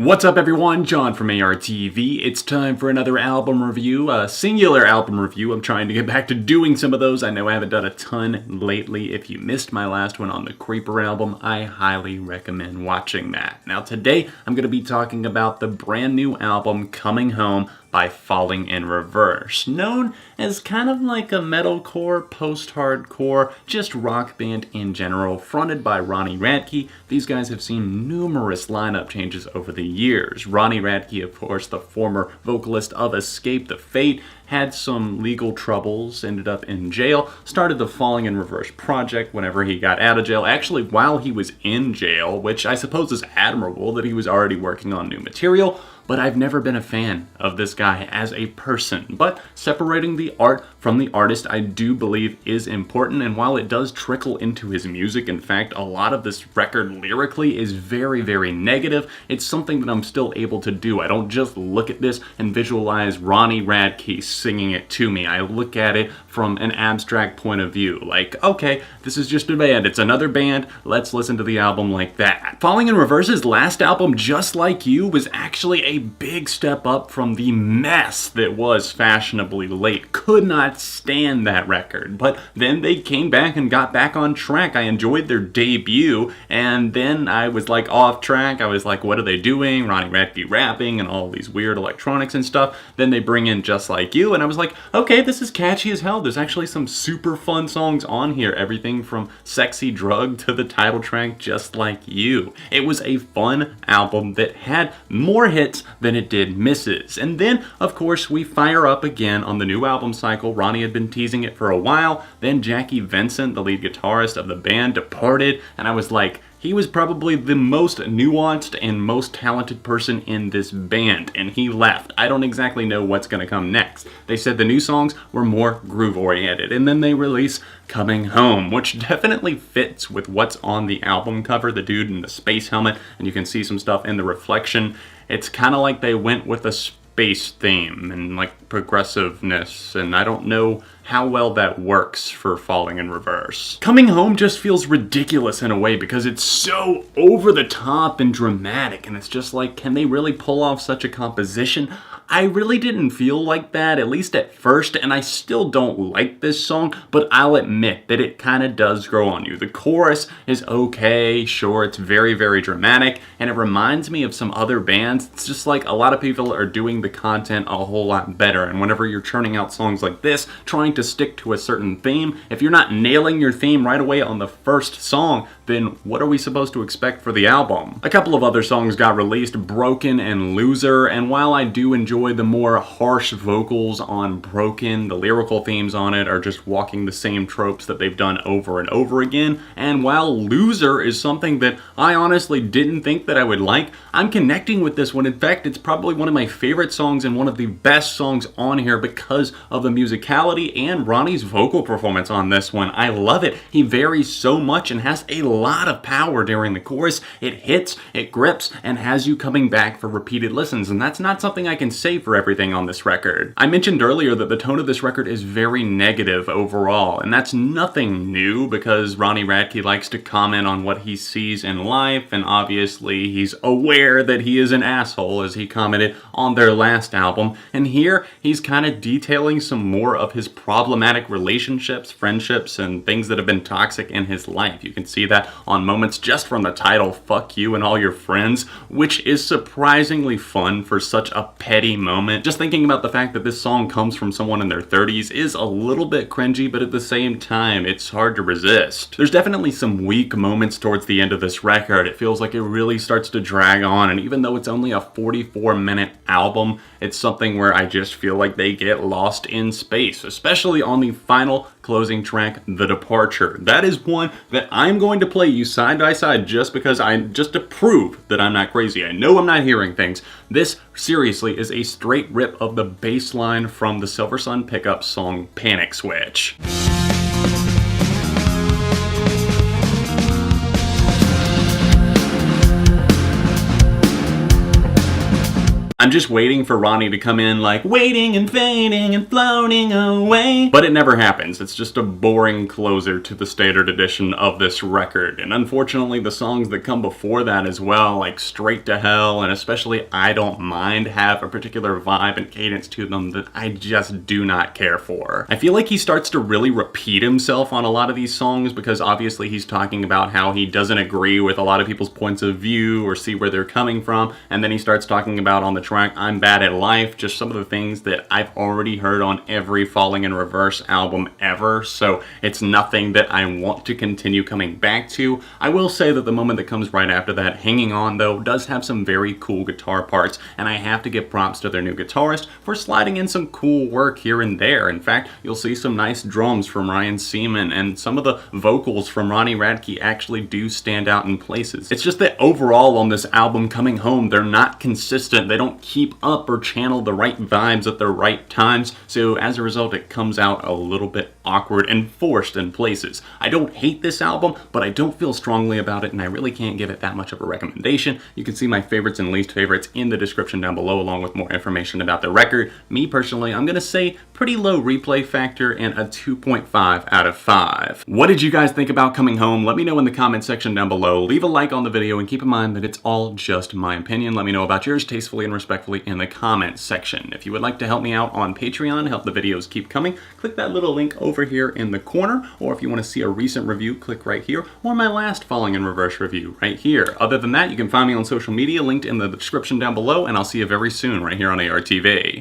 What's up everyone, John from ARTV. It's time for another album review, a singular album review. I'm trying to get back to doing some of those. I know I haven't done a ton lately. If you missed my last one on the Creeper album, I highly recommend watching that. Now today, I'm going to be talking about the brand new album, Coming Home, by Falling in Reverse, known as kind of like a metalcore, post-hardcore, just rock band in general, fronted by Ronnie Radke. These guys have seen numerous lineup changes over the years. Ronnie Radke, of course, the former vocalist of Escape the Fate, had some legal troubles, ended up in jail, started the Falling in Reverse project whenever he got out of jail, actually while he was in jail, which I suppose is admirable that he was already working on new material. But I've never been a fan of this guy as a person. But separating the art from the artist, I do believe is important, and while it does trickle into his music, in fact, a lot of this record lyrically is very, very negative, it's something that I'm still able to do. I don't just look at this and visualize Ronnie Radke singing it to me. I look at it from an abstract point of view. Like, okay, this is just a band. It's another band. Let's listen to the album like that. Falling in Reverse's last album, Just Like You, was actually a big step up from the mess that was Fashionably Late. Could not stand that record. But then they came back and got back on track. I enjoyed their debut, and then I was like off track. I was like, what are they doing? Ronnie Radke rapping and all these weird electronics and stuff. Then they bring in Just Like You, and I was like, okay, this is catchy as hell. There's actually some super fun songs on here. Everything from Sexy Drug to the title track, Just Like You. It was a fun album that had more hits than it did misses. And then, of course, we fire up again on the new album cycle. Ronnie had been teasing it for a while. Then Jackie Vincent, the lead guitarist of the band, departed, and I was like, he was probably the most nuanced and most talented person in this band, and he left. I don't exactly know what's going to come next. They said the new songs were more groove-oriented, and then they release Coming Home, which definitely fits with what's on the album cover, the dude in the space helmet, and you can see some stuff in the reflection. It's kind of like they went with a space theme and like progressiveness, and I don't know how well that works for Falling in Reverse. Coming Home just feels ridiculous in a way because it's so over the top and dramatic, and it's just like, can they really pull off such a composition? I really didn't feel like that, at least at first, and I still don't like this song, but I'll admit that it kind of does grow on you. The chorus is okay, sure, it's very, very dramatic, and it reminds me of some other bands. It's just like a lot of people are doing the content a whole lot better, and whenever you're churning out songs like this, trying to stick to a certain theme, if you're not nailing your theme right away on the first song, then what are we supposed to expect for the album? A couple of other songs got released, Broken and Loser, and while I do enjoy the more harsh vocals on Broken, the lyrical themes on it are just walking the same tropes that they've done over and over again, and while Loser is something that I honestly didn't think that I would like, I'm connecting with this one. In fact, it's probably one of my favorite songs and one of the best songs on here because of the musicality and Ronnie's vocal performance on this one. I love it. He varies so much and has a lot of power during the chorus. It hits, it grips, and has you coming back for repeated listens, and that's not something I can say for everything on this record. I mentioned earlier that the tone of this record is very negative overall, and that's nothing new because Ronnie Radke likes to comment on what he sees in life, and obviously he's aware that he is an asshole, as he commented on their last album, and here he's kind of detailing some more of his problematic relationships, friendships, and things that have been toxic in his life. You can see that on moments just from the title, Fuck You and All Your Friends, which is surprisingly fun for such a petty moment. Just thinking about the fact that this song comes from someone in their 30s is a little bit cringy, but at the same time, it's hard to resist. There's definitely some weak moments towards the end of this record. It feels like it really starts to drag on, and even though it's only a 44-minute album, it's something where I just feel like they get lost in space, especially on the final closing track, The Departure. That is one that I'm going to play you side by side just to prove that I'm not crazy. I know I'm not hearing things. This seriously is a straight rip of the bass line from the Silver Sun Pickup song Panic Switch. I'm just waiting for Ronnie to come in like, waiting and fading and floating away. But it never happens. It's just a boring closer to the standard edition of this record. And unfortunately, the songs that come before that as well, like Straight to Hell and especially I Don't Mind, have a particular vibe and cadence to them that I just do not care for. I feel like he starts to really repeat himself on a lot of these songs because obviously he's talking about how he doesn't agree with a lot of people's points of view or see where they're coming from, and then he starts talking about on the track I'm Bad at Life, just some of the things that I've already heard on every Falling in Reverse album ever, so it's nothing that I want to continue coming back to. I will say that the moment that comes right after that, Hanging On, though, does have some very cool guitar parts, and I have to give props to their new guitarist for sliding in some cool work here and there. In fact, you'll see some nice drums from Ryan Seaman, and some of the vocals from Ronnie Radke actually do stand out in places. It's just that overall on this album, Coming Home, they're not consistent. They don't keep up or channel the right vibes at the right times, so as a result it comes out a little bit awkward and forced in places. I don't hate this album, but I don't feel strongly about it, and I really can't give it that much of a recommendation. You can see my favorites and least favorites in the description down below, along with more information about the record. Me personally, I'm gonna say pretty low replay factor and a 2.5 out of 5. What did you guys think about Coming Home? Let me know in the comment section down below. Leave a like on the video and keep in mind that it's all just my opinion. Let me know about yours tastefully and respectfully in the comments section. If you would like to help me out on Patreon, help the videos keep coming, click that little link over here in the corner, or if you want to see a recent review, click right here, or my last Falling in Reverse review right here. Other than that, you can find me on social media linked in the description down below, and I'll see you very soon right here on ARTV.